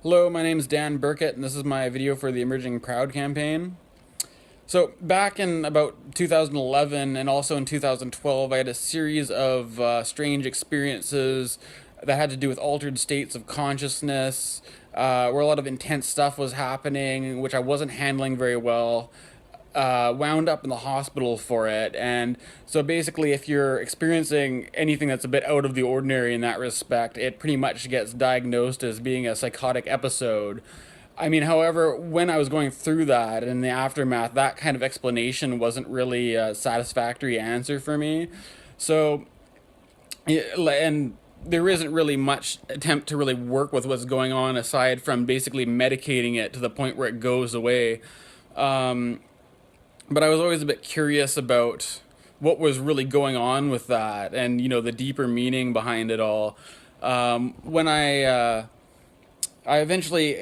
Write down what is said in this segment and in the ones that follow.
Hello, my name is Dan Burkett, and this is my video for the Emerging Proud campaign. So, back in about 2011 and also in 2012, I had a series of strange experiences that had to do with altered states of consciousness, where a lot of intense stuff was happening, which I wasn't handling very well. Wound up in the hospital for it. And so basically, if you're experiencing anything that's a bit out of the ordinary in that respect, it pretty much gets diagnosed as being a psychotic episode. I mean, however, when I was going through that and in the aftermath, that kind of explanation wasn't really a satisfactory answer for me. So, and there isn't really much attempt to really work with what's going on aside from basically medicating it to the point where it goes away. But I was always a bit curious about what was really going on with that, and the deeper meaning behind it all. When I eventually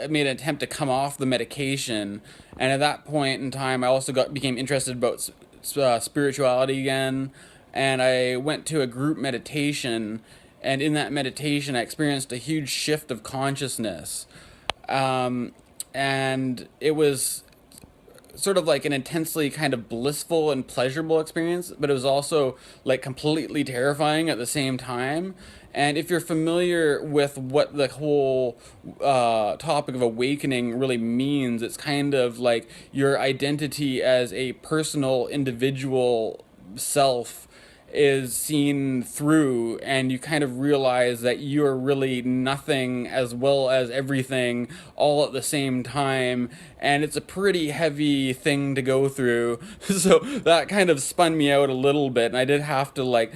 made an attempt to come off the medication, and at that point in time, I also became interested about spirituality again, and I went to a group meditation, and in that meditation, I experienced a huge shift of consciousness, and it was sort of like an intensely kind of blissful and pleasurable experience, but it was also like completely terrifying at the same time. And if you're familiar with what the whole topic of awakening really means, it's kind of like your identity as a personal individual self is seen through, and you kind of realize that you're really nothing as well as everything all at the same time, and it's a pretty heavy thing to go through. So that kind of spun me out a little bit, and I did have to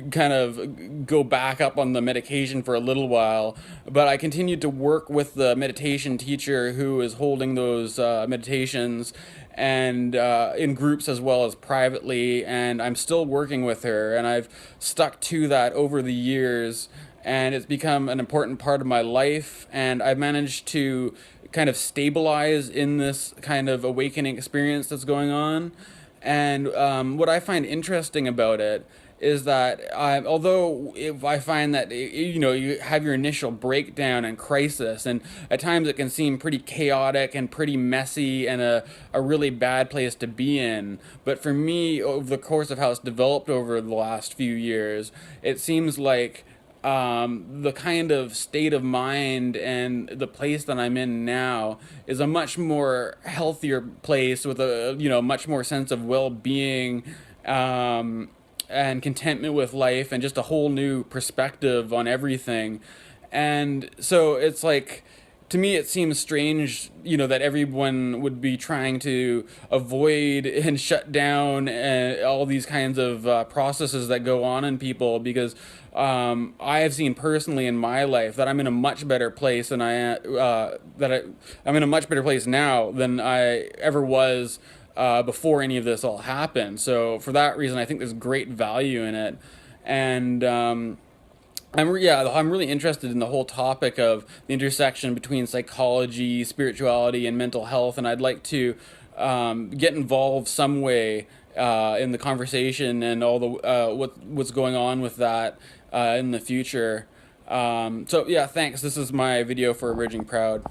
kind of go back up on the medication for a little while, but I continued to work with the meditation teacher who is holding those meditations, and in groups as well as privately, and I'm still working with her, and I've stuck to that over the years, and it's become an important part of my life, and I've managed to kind of stabilize in this kind of awakening experience that's going on. And what I find interesting about it is that although if I find that you have your initial breakdown and crisis, and at times it can seem pretty chaotic and pretty messy and a really bad place to be in, but for me, over the course of how it's developed over the last few years, it seems like the kind of state of mind and the place that I'm in now is a much more healthier place with a much more sense of well-being, and contentment with life, and just a whole new perspective on everything. And so it's like, to me, it seems strange, that everyone would be trying to avoid and shut down all these kinds of processes that go on in people, because I have seen personally in my life that I'm in a much better place than I'm in a much better place now than I ever was before any of this all happened. So for that reason, I think there's great value in it, and I'm really interested in the whole topic of the intersection between psychology, spirituality, and mental health, and I'd like to get involved some way in the conversation and all the what's going on with that in the future. So yeah, thanks. This is my video for Emerging Proud.